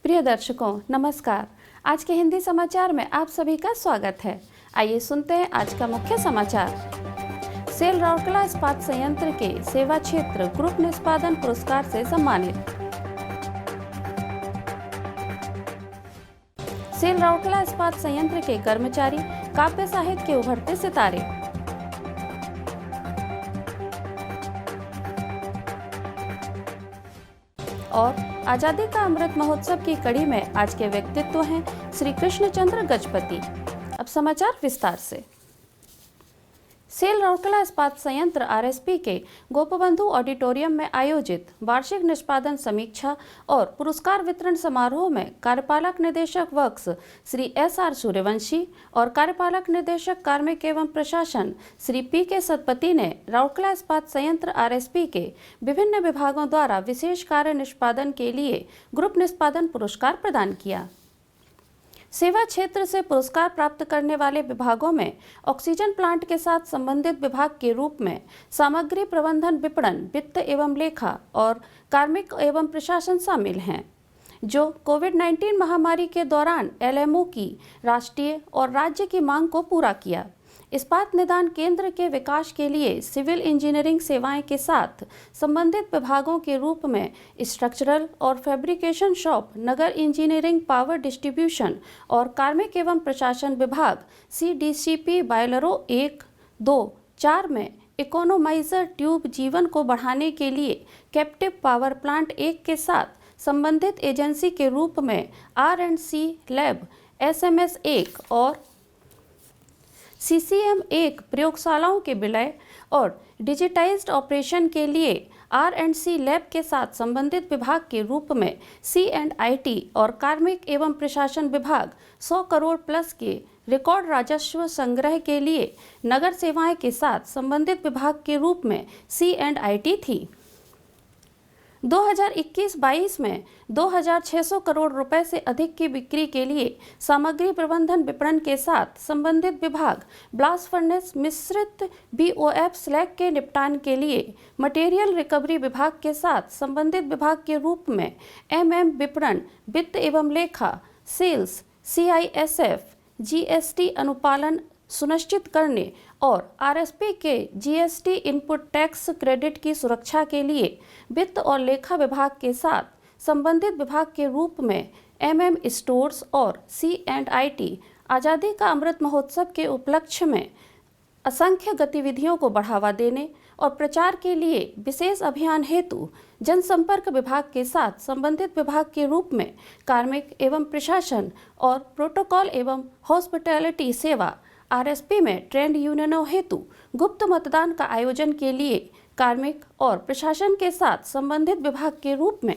प्रिय दर्शकों नमस्कार। आज के हिंदी समाचार में आप सभी का स्वागत है। आइए सुनते हैं आज का मुख्य समाचार। सेल राउरकेला इस्पात संयंत्र के सेवा क्षेत्र ग्रुप निष्पादन पुरस्कार से सम्मानित। सेल राउरकेला इस्पात संयंत्र के कर्मचारी काव्य साहित्य के उभरते सितारे। और आजादी का अमृत महोत्सव की कड़ी में आज के व्यक्तित्व हैं श्री कृष्णचंद्र गजपति। अब समाचार विस्तार से। सेल राउरकेला इस्पात संयंत्र आरएसपी के गोपबंधु ऑडिटोरियम में आयोजित वार्षिक निष्पादन समीक्षा और पुरस्कार वितरण समारोह में कार्यपालक निदेशक वर्क्स श्री एसआर सूर्यवंशी और कार्यपालक निदेशक कार्मिक एवं प्रशासन श्री पी.के. सतपति ने राउरकेला इस्पात संयंत्र आरएसपी के विभिन्न विभागों द्वारा विशेष कार्य निष्पादन के लिए ग्रुप निष्पादन पुरस्कार प्रदान किया। सेवा क्षेत्र से पुरस्कार प्राप्त करने वाले विभागों में ऑक्सीजन प्लांट के साथ संबंधित विभाग के रूप में सामग्री प्रबंधन, विपणन, वित्त एवं लेखा और कार्मिक एवं प्रशासन शामिल हैं, जो कोविड-19 महामारी के दौरान एलएमओ की राष्ट्रीय और राज्य की मांग को पूरा किया। इस्पात निदान केंद्र के विकास के लिए सिविल इंजीनियरिंग सेवाएं के साथ संबंधित विभागों के रूप में स्ट्रक्चरल और फैब्रिकेशन शॉप, नगर इंजीनियरिंग, पावर डिस्ट्रीब्यूशन और कार्मिक एवं प्रशासन विभाग CDCP बायलरों 1, 2, 4 में इकोनोमाइजर ट्यूब जीवन को बढ़ाने के लिए कैप्टिव पावर प्लांट 1 के साथ संबंधित एजेंसी के रूप में R&C लैब SMS 1 और CCM 1 प्रयोगशालाओं के विलय और डिजिटाइज्ड ऑपरेशन के लिए R&C लैब के साथ संबंधित विभाग के रूप में C&IT और कार्मिक एवं प्रशासन विभाग 100 करोड़ प्लस के रिकॉर्ड राजस्व संग्रह के लिए नगर सेवाएं के साथ संबंधित विभाग के रूप में C&IT थी। 2021-22 में 2,600 करोड़ रुपए से अधिक की बिक्री के लिए सामग्री प्रबंधन विपणन के साथ संबंधित विभाग ब्लास्ट फर्नेस मिश्रित BOF स्लैग के निपटान के लिए मटेरियल रिकवरी विभाग के साथ संबंधित विभाग के रूप में MM विपणन, वित्त एवं लेखा, सेल्स, CISF, GST अनुपालन सुनिश्चित करने और RSP के GST इनपुट टैक्स क्रेडिट की सुरक्षा के लिए वित्त और लेखा विभाग के साथ संबंधित विभाग के रूप में MM स्टोर्स और C&IT आज़ादी का अमृत महोत्सव के उपलक्ष्य में असंख्य गतिविधियों को बढ़ावा देने और प्रचार के लिए विशेष अभियान हेतु जनसंपर्क विभाग के साथ संबंधित विभाग के रूप में कार्मिक एवं प्रशासन और प्रोटोकॉल एवं हॉस्पिटैलिटी सेवा RSP में ट्रेंड यूनियनों हेतु गुप्त मतदान का आयोजन के लिए कार्मिक और प्रशासन के साथ संबंधित विभाग के रूप में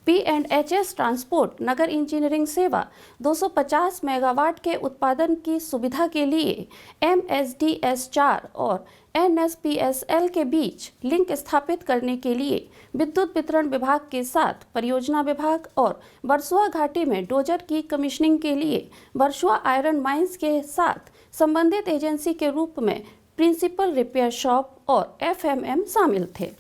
P&HS ट्रांसपोर्ट, नगर इंजीनियरिंग सेवा 250 मेगावाट के उत्पादन की सुविधा के लिए MSDS 4 और NSPSL के बीच लिंक स्थापित करने के लिए विद्युत वितरण विभाग के साथ परियोजना विभाग और बरसुआ घाटी में डोजर की कमीशनिंग के लिए बरसुआ आयरन माइंस के साथ संबंधित एजेंसी के रूप में प्रिंसिपल रिपेयर शॉप और FMM शामिल थे।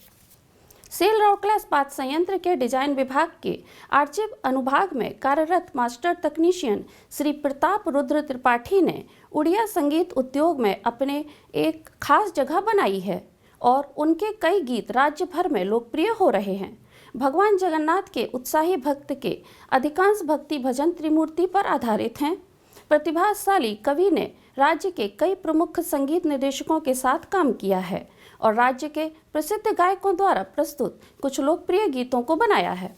सेल राउरकेला इस्पात संयंत्र के डिजाइन विभाग के आर्चिव अनुभाग में कार्यरत मास्टर तकनीशियन श्री प्रताप रुद्र त्रिपाठी ने उड़िया संगीत उद्योग में अपने एक खास जगह बनाई है और उनके कई गीत राज्य भर में लोकप्रिय हो रहे हैं। भगवान जगन्नाथ के उत्साही भक्त के अधिकांश भक्ति भजन त्रिमूर्ति पर आधारित हैं। प्रतिभाशाली कवि ने राज्य के कई प्रमुख संगीत निर्देशकों के साथ काम किया है और राज्य के प्रसिद्ध गायकों द्वारा प्रस्तुत कुछ लोकप्रिय गीतों को बनाया है।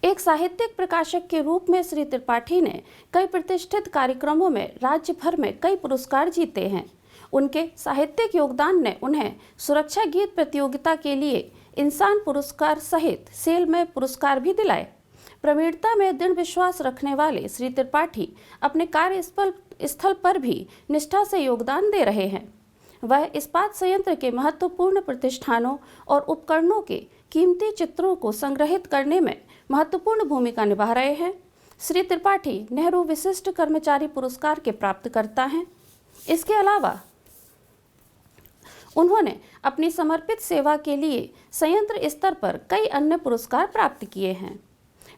एक साहित्यिक प्रकाशक के रूप में श्री त्रिपाठी ने कई प्रतिष्ठित कार्यक्रमों में राज्य भर में कई पुरस्कार जीते हैं। उनके साहित्यिक योगदान ने उन्हें सुरक्षा गीत प्रतियोगिता के लिए इंसान पुरस्कार सहित सेल में पुरस्कार भी दिलाए। प्रवीणता में दृढ़ विश्वास रखने वाले श्री त्रिपाठी अपने कार्यस्थल पर भी निष्ठा से योगदान दे रहे हैं। वह इस्पात संयंत्र के महत्वपूर्ण प्रतिष्ठानों और उपकरणों के कीमती चित्रों को संग्रहित करने में महत्वपूर्ण भूमिका निभा रहे हैं। श्री त्रिपाठी नेहरू विशिष्ट कर्मचारी पुरस्कार के प्राप्तकर्ता हैं। इसके अलावा उन्होंने अपनी समर्पित सेवा के लिए संयंत्र स्तर पर कई अन्य पुरस्कार प्राप्त किए हैं।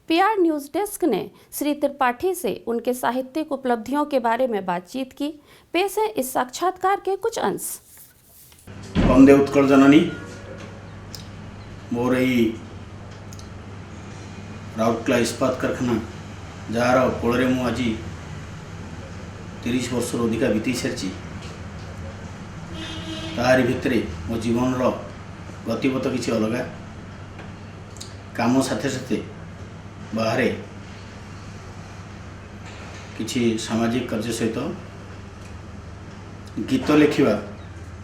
पीआर न्यूज डेस्क ने श्री त्रिपाठी से उनके साहित्यिक उपलब्धियों के बारे में बातचीत की। पेश है इस साक्षात्कार के कुछ अंश। वंदे उत्कल जननी मोर यही राउरकेला इस्पात कारखाना जार कोल मु आज 30 वर्ष अधिका बीती सारी तारी भितर मो जीवन गतिपथ किसी अलग काम साथे साथे बाहर किसी सामाजिक कार्य सहित गीत लिखा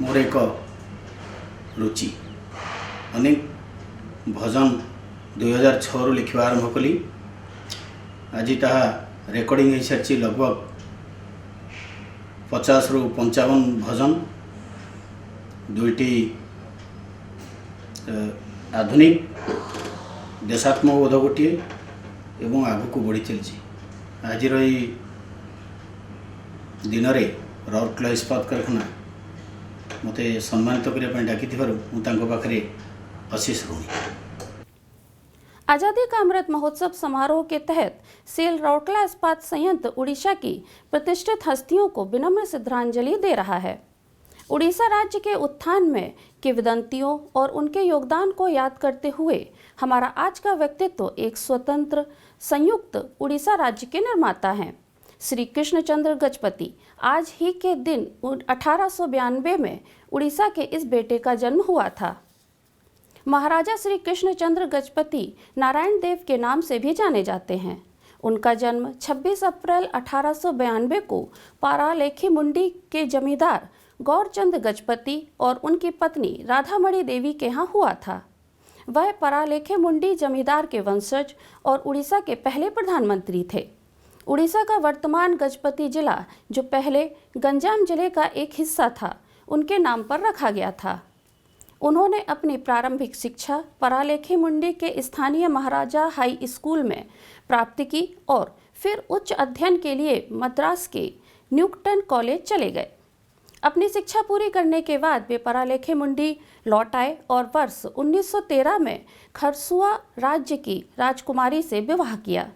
मोर एक रुचि। अनेक भजन 2006 लिखा आरंभ कली। आज ताहा रेकर्डिंग हो सारी लगभग 50 रु 55 भजन, 2टी आधुनिक देशात्मक बोध गोटे एवं आग को बढ़ी चलती। आज दिन में राउरकेला इस्पात कारखाना मते सम्मानित करने डाकी पाखे अशेष ऋणी। आज़ादी का अमृत महोत्सव समारोह के तहत सेल राउरकेला इस्पात संयंत्र उड़ीसा की प्रतिष्ठित हस्तियों को विनम्र श्रद्धांजलि दे रहा है। उड़ीसा राज्य के उत्थान में किंवदंतियों और उनके योगदान को याद करते हुए हमारा आज का व्यक्तित्व एक स्वतंत्र संयुक्त उड़ीसा राज्य के निर्माता हैं। श्री कृष्णचंद्र गजपति आज ही के दिन 1892 में उड़ीसा के इस बेटे का जन्म हुआ था। महाराजा श्री कृष्णचंद्र गजपति नारायण देव के नाम से भी जाने जाते हैं। उनका जन्म 26 अप्रैल 1892 को पारालेखी मुंडी के जमींदार गौरचंद गजपति और उनकी पत्नी राधामणि देवी के यहाँ हुआ था। वह पारालेखे मुंडी जमींदार के वंशज और उड़ीसा के पहले प्रधानमंत्री थे। उड़ीसा का वर्तमान गजपति जिला, जो पहले गंजाम जिले का एक हिस्सा था, उनके नाम पर रखा गया था। उन्होंने अपनी प्रारंभिक शिक्षा पारालेखे मुंडी के स्थानीय महाराजा हाई स्कूल में प्राप्त की और फिर उच्च अध्ययन के लिए मद्रास के न्यूटन कॉलेज चले गए। अपनी शिक्षा पूरी करने के बाद वे पारालेखे मुंडी लौट आए और वर्ष 1913 में खरसुआ राज्य की राजकुमारी से विवाह किया।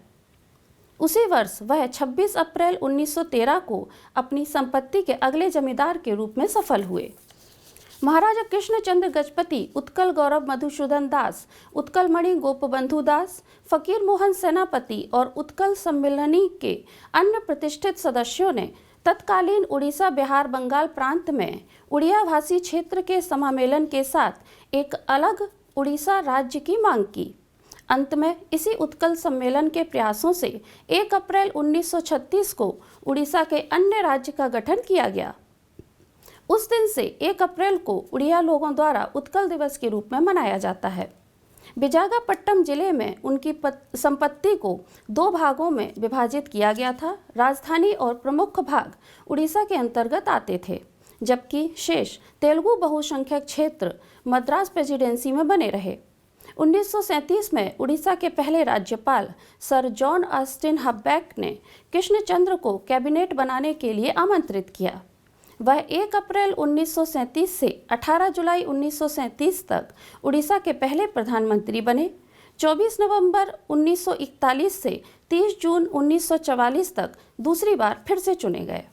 उसी वर्ष वह 26 अप्रैल 1913 को अपनी संपत्ति के अगले जमींदार के रूप में सफल हुए। महाराजा कृष्णचंद्र गजपति उत्कल गौरव मधुसूदन दास, उत्कल मणि गोपबंधु दास, फकीर मोहन सेनापति और उत्कल सम्मिलनी के अन्य प्रतिष्ठित सदस्यों ने तत्कालीन उड़ीसा बिहार बंगाल प्रांत में उड़िया भाषी क्षेत्र के समामेलन के साथ एक अलग उड़ीसा राज्य की मांग की। अंत में इसी उत्कल सम्मेलन के प्रयासों से 1 अप्रैल 1936 को उड़ीसा के अन्य राज्य का गठन किया गया। उस दिन से 1 अप्रैल को उड़िया लोगों द्वारा उत्कल दिवस के रूप में मनाया जाता है। विशाखापट्टनम जिले में उनकी संपत्ति को 2 भागों में विभाजित किया गया था। राजधानी और प्रमुख भाग उड़ीसा के अंतर्गत आते थे, जबकि शेष तेलुगु बहुसंख्यक क्षेत्र मद्रास प्रेसिडेंसी में बने रहे। 1937 में उड़ीसा के पहले राज्यपाल सर जॉन ऑस्टिन हबैक ने कृष्णचंद्र को कैबिनेट बनाने के लिए आमंत्रित किया। वह 1 अप्रैल 1937 से 18 जुलाई 1937 तक उड़ीसा के पहले प्रधानमंत्री बने। 24 नवंबर 1941 से 30 जून 1944 तक दूसरी बार फिर से चुने गए।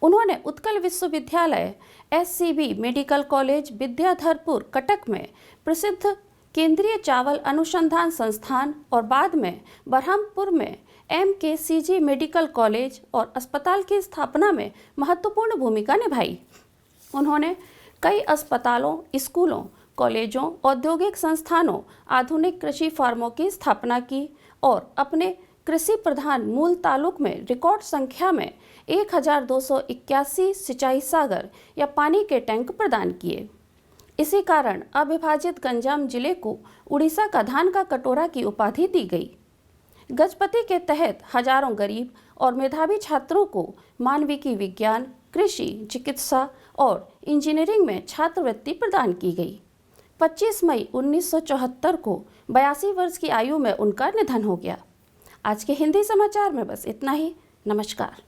उन्होंने उत्कल विश्वविद्यालय, SCB medical college, Vidyadharpur Cuttack में प्रसिद्ध केंद्रीय चावल अनुसंधान संस्थान और बाद में बरहमपुर में MKCG मेडिकल कॉलेज और अस्पताल की स्थापना में महत्वपूर्ण भूमिका निभाई। उन्होंने कई अस्पतालों, स्कूलों, कॉलेजों, औद्योगिक संस्थानों, आधुनिक कृषि फार्मों की स्थापना की और अपने कृषि प्रधान मूल तालुक में रिकॉर्ड संख्या में 1281 सिंचाई सागर या पानी के टैंक प्रदान किए। इसी कारण अविभाजित गंजाम जिले को उड़ीसा का धान का कटोरा की उपाधि दी गई। गजपति के तहत हजारों गरीब और मेधावी छात्रों को मानविकी विज्ञान, कृषि, चिकित्सा और इंजीनियरिंग में छात्रवृत्ति प्रदान की गई। 25 मई 1974 को 82 वर्ष की आयु में उनका निधन हो गया। आज के हिंदी समाचार में बस इतना ही। नमस्कार।